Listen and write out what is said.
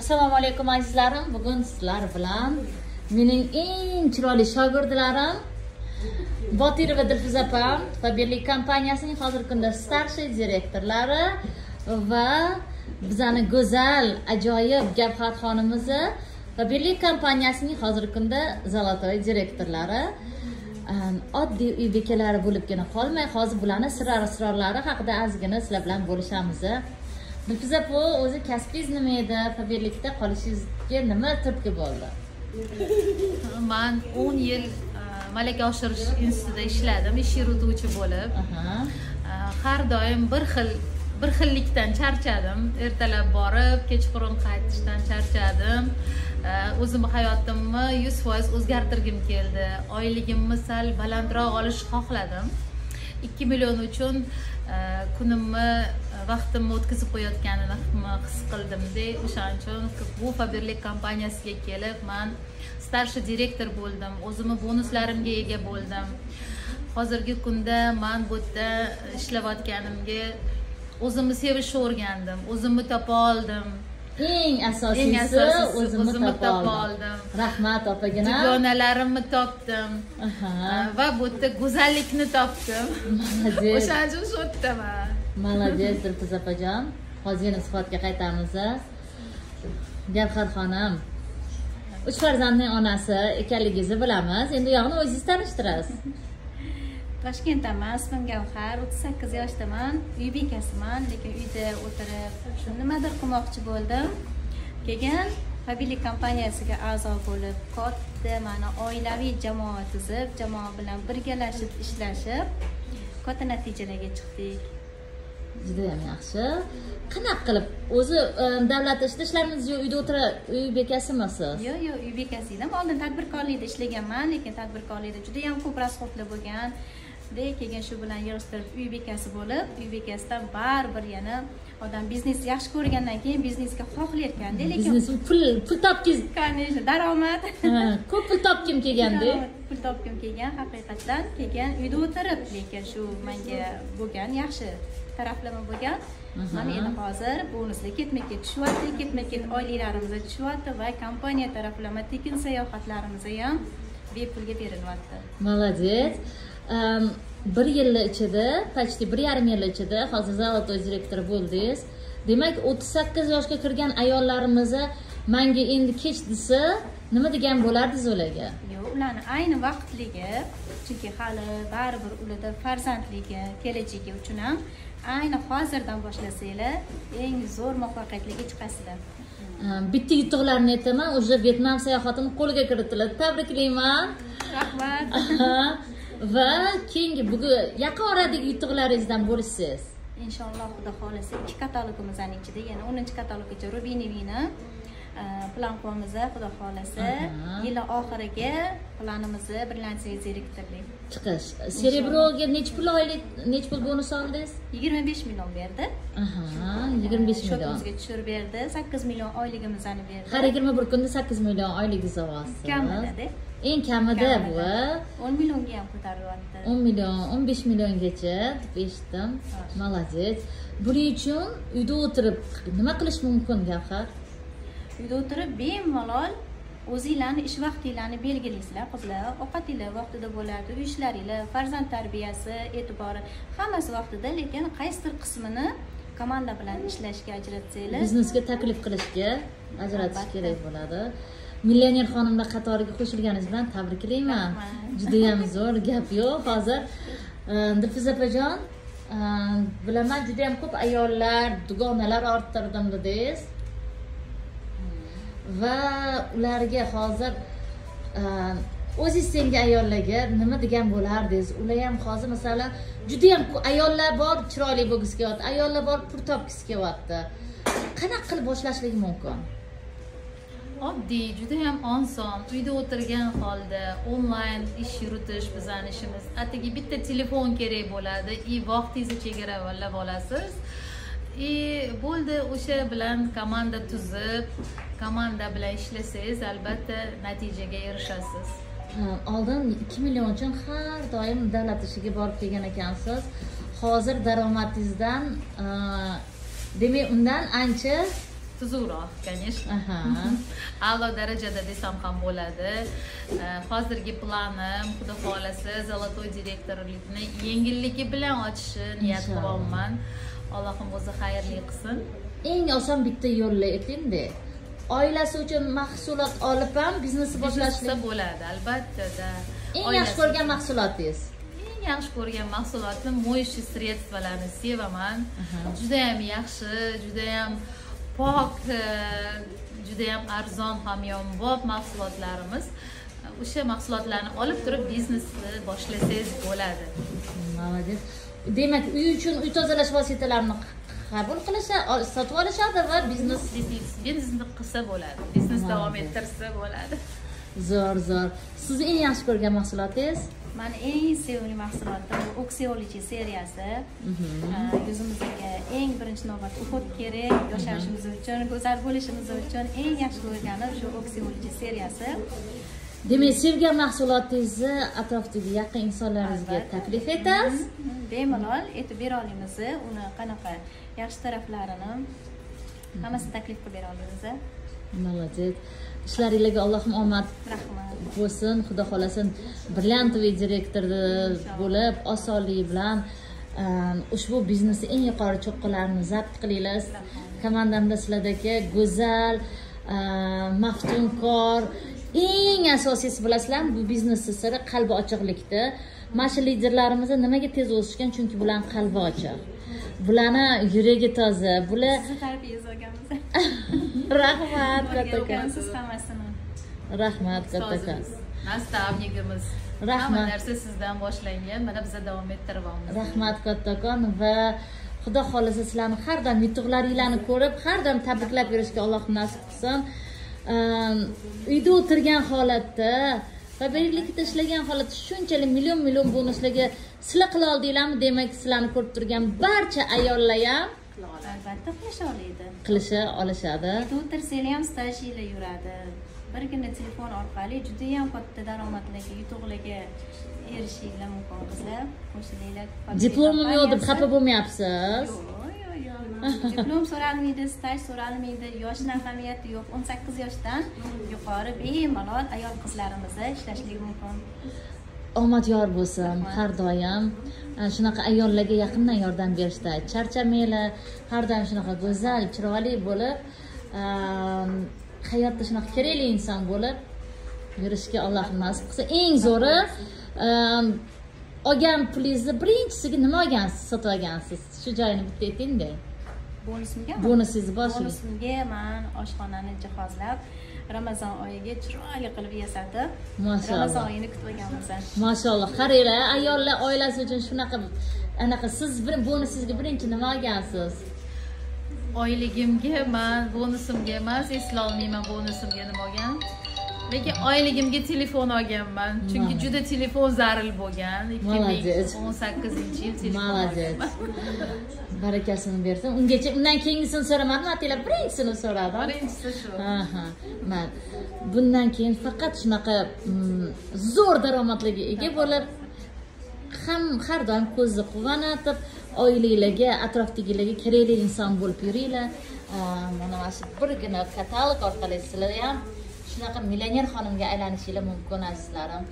Assalomu alaykum azizlarim. Bugun sizlar bilan mening eng chiroyli shogirdlarim Botirova Dilfuza opam va Birlik kompaniyasining hozirgi kunda starshi direktorlari va bizani go'zal, ajoyib Gavhar xonimizni va Birlik kompaniyasining hozirgi kunda Zolotoy direktorlari oddiy uy bekalari bo'libgina qolmay, hozir bularning sirlari haqida ozgina sizlar bilan bo'lishamiz. Dilfuza opa, o'zi kasbingiz nima edi? Birlikda qolishingizga nima turtki bo'ldi? Men 10 yil malaka oshirish institutida ishladim, ish yurituvchi bo'lib. Har doim bir xillikdan charchadim. Ertalab borib, kechqurun qaytishdan charchadim. O'zim hayotimni 100% o'zgartirgim keldi. Oyligimni sal balandroq olishni xohladim. 2 million uchun kunimni vaqtimni o'tkazib qo'yayotganini his qildim-da, o'shaning uchun bu Birlik kompaniyasiga kelib, men starshi direktor bo'ldim. O'zimni bonuslarimga ega bo'ldim. Hozirgi kunda men bu yerda ishlayotganimga o'zimni sevishni o'rgandim, o'zimni topa oldim. Eng asosiysi o'zimni topa oldim. Rahmat opagina. Dugonalarimni topdim. Va bu yerda go'zallikni topdim. Молодец. O'shaning uchun shu yerdaman. Молодец, Dilfuza opajon. Hozir yana suhbatga qaytamiz. Gavhar xonim, 3 farzandning onasi ekanligingizni bilamiz. Endi u yoqni o'zingiz tanishtirasiz. Toshkentdaman, ismim Gavhar, 38 yoshdaman, uy bekasiman, lekin uyda o'tirib nimadir qilmoqchi bo'ldim. Keyin Birlik kompaniyasiga a'zo bo'lib, katta mana oilaviy jamoa tuzib, jamoa bilan birgalashib ishlashib, katta natijalarga chiqdik. Juda ham yaxshi. Qanaqa qilib o'zi davlat ishlarimizni uyda o'tirib uy bekasimisiz? Yo'q, uy bekasi edim. Oldin tadbirkorlikda ishlaganman, lekin tadbirkorlikda juda ham ko'p rasxodlar bo'lgan. Keyin shu bilan yig'ishtirib uy bekasi bo'lib, uy bekasidan baribir yana odam biznes yaxshi ko'rgandan keyin biznesga xohlayotganda, lekin biznes pul topkingiz, конечно, daromad. Ko'p pul topkim kelganda. Pul topkim kelgan haqiqatan, keyin uyda o'tirib, lekin shu menga bo'lgan yaxshi taraflama bo'lgan. Mana endi hozir bonuslar ketma-ket tushyapti, ketma-ket oyliklarimiz tushyapti va kompaniya taraflama tekin sayohatlarimiz ham bepulga berilyapti. Молодец. Bir yil ichida, почти 1,5 yil ichida hozir Zolotoy direktori bo'ldingiz. Demak, 38 yoshga kirgan ayollarimiz menga endi kech desa, nima degan bo'lardingiz ularga? Yo'q, ularni ayni vaqtligi, chunki hali baribir ularda farzandligi, kelajagi uchun ham ayni hozirdan boshlasanglar, eng zo'r muvaffaqiyatga chiqasizlar. Bitta yutuqlarni aytaman, o'sha Vyetnam sayohatini qo'lga kiritiladi. Tabriklayman. Rahmat. Va keyingi bugun yaqin oradagi yutuqlaringizdan bo'lishsiz. Inshaalloh, Xudo xolasa 2 katalogimizning ichida yana 10-kataloggacha Rubinevini plan qilamiz, Xudo xolasa. Yil oxiriga planimizni birlanchi direktorlik chiqish. Serebroga nech pul bonus oldingiz? 25 million berdi. 25 million. Shotimizga tushirib berdi. 8 million oyligimizni berdi. Har 21 kunda 8 million oyligingiz olasiz. Kamida-da. Eng kamida bu 10 millionga ham ko'tarilyapti. 10 million, 15 milliongacha deb eshitdim. Молодец. Buning uchun uyda o'tirib nima qilish mumkin, Gavhar? Uyda o'tirib bemalol o'zingizlarning ish vaqtinglarni belgilaysizlar, qizlar. Ovqatinglar vaqtida bo'ladi, uy ishlaringlar, farzand tarbiyasi, e'tibori hammasi vaqtida, lekin qaysidir qismini komanda bilan ishlashga ajratsanglar, biznesga taklif qilishga ajratish kerak bo'ladi. Millioner xonimlar qatoriga qo'shilganingiz bilan tabriklayman. Juda ham zo'r gap yo'q. Hozir Dilfuza opajon, bilaman juda ham ko'p ayollar, dugonalar orttirdim dedingiz. Va ularga hozir o'zingiz senga ayollarga nima degan bo'lardingiz? Ular ham hozir masalan juda ham ayollar bor, chiroyli bo'lgisi kelyapti, ayollar bor, pul topgisi kelyapti. Qanaqa qilib boshlashlik mumkin? Oddiy, juda ham oson. Uyda o'tirgan holda onlayn ish yuritish bizning ishimiz. Atigi bitta telefon kerak bo'ladi, vaqtingizni chegaralab olasiz. Bo'ldi, o'sha bilan komanda tuzib, komanda bilan ishlasangiz, albatta natijaga erishasiz. Oldin 2 million uchun har doim davlat ishiga borib kelgan ekansiz. Hozir daromadingizdan demak undan ancha tuzukroq, конечно. A'lo darajada desam ham bo'ladi. Hozirgi planim, xudo xolasa, Zolotoy direktorlikni yengilligi bilan ochishni niyat qilyapman. Allohim o'zi xayrli qilsin. Eng oson bitta yo'lni ayting-da. Oilasi uchun mahsulot olib ham biznes boshlashsa bo'ladi, albatta. Eng yaxshi ko'rgan mahsulotingiz? Eng yaxshi ko'rgan mahsulotim mo'yishi sredstvalarni sevaman. Juda ham yaxshi, juda ham pok, juda ham arzon, hamyonbop mahsulotlarimiz. O'sha mahsulotlarni olib turib biznesni boshlasangiz bo'ladi. Молодец. Demak, uy uchun uy tozalash vositalarini qabul qilishadi, sotib olishadi va biznes qilsa bo'ladi. Biznes davom ettirsa bo'ladi. Zo'r. Siz eng yaxshi ko'rgan mahsulotingiz? Mani eng sevimli mahsulotim Oxyology seriyasi. Yuzimizga eng birinchi navbatda uhud kerak, yosharishimiz uchun, go'zal bo'lishimiz uchun eng yaxshi ko'rganim shu Oxyology seriyasi. Demak, sevgan mahsulotingizni atrofdagi yaqin insonlaringizga taklif etasiz? Bemalol aytib bera olamiz. Uni qanaqa yaxshi taraflarini hammasini taklif qilib bera olamiz. Молодец. Ishlaringizga Allohim omad bo'lsin. Xudo xolasin, brilliantli direktor bo'lib, osonlik bilan ushbu biznesni eng yuqori cho'qqalarini zabt qilinglar. Komandamda sizlardagi go'zal, maftunkor, eng asosiysi bilasizlar, bu biznesning siri qalbi ochiqlikda. Mana shu liderlarimiz nimaga tez o'sishgan? Chunki bularning qalbi ochiq. Bularni yuragi toza. Bular sizni tarbiyangiz olganmiz. Rahmat kattakon. Siz hammasini. Rahmat kattakon. Nastavnigimiz. Rahmat. Hamma narsa sizdan boshlangan. Mana biz davom ettiryapmiz. Rahmat kattakon va Xudo xolasa sizlarni har doim yutuqlaringlarni ko'rib, har doim tabriklab yurishga Alloh nasib qilsin. Uyda o'tirgan holatda va birlikda ishlagan holatda shunchalik million bonuslarga sizlar qila oldinglarmi? Demak, sizlarni ko'rib turgan barcha ayollar ham albatta qilisha olishadi. O'tirsanglar ham stajiylar yuradi. Birgina telefon orqali juda ham katta daromadlarga, yutuqlarga erishishinglar mumkin qizlar. Qo'shilinglar. Diplomim yo'q deb xafa bo'lmayapsiz? Diplom so'ralmaydi, staj so'ralmaydi, yoshning ahamiyati yo'q. 18 yoshdan yuqori bemalol ayol qizlarimiz ishlashligi mumkin. Omad yor bo'lsin har doim. Shunaqa ayollarga yaqindan yordam berishda charchamanglar. Har doim shunaqa go'zal, chiroyli bo'lib, hayotda shunaqa kerakli inson bo'lib yurishga Alloh nasib qilsa. Eng zo'ri olgan pulingizni birinchisiga nima olgansiz, sotib olgansiz? Shu joyini bitta ayting-da. Bonusingizni boshlang. Bonusimga men oshxonani jihozlab, Ramazon oyiga chiroyli qilib yasatib, Ramazon oyini kutib olganmiz. Mashalloh, qaranglar, ayollar oilasi uchun shunaqa anaqa siz bonusingizga birinchi nima olgansiz? Oyligimga men bonusimga emas, eslay olmayman bonusimga nima olgan. Lekin oyligimga telefon olganman. Chunki juda telefon zaril bo'lgan. 2018-yil telefon. Молодец. Barakasini bersin. Undan keyingisini so'ramadim, atila birinchisini so'radim. Birinchisi shu. Men bundan keyin faqat shunaqa zo'r daromadlarga ega bo'lib, har doim ko'zni quvonatib, oilalarga, atrofdagilarga kerakli inson bo'lib yuringlar. Mana shu birgina katalog orqali sizlar ham shunaqa millioner xonimga aylanishinglar mumkin azizlarim.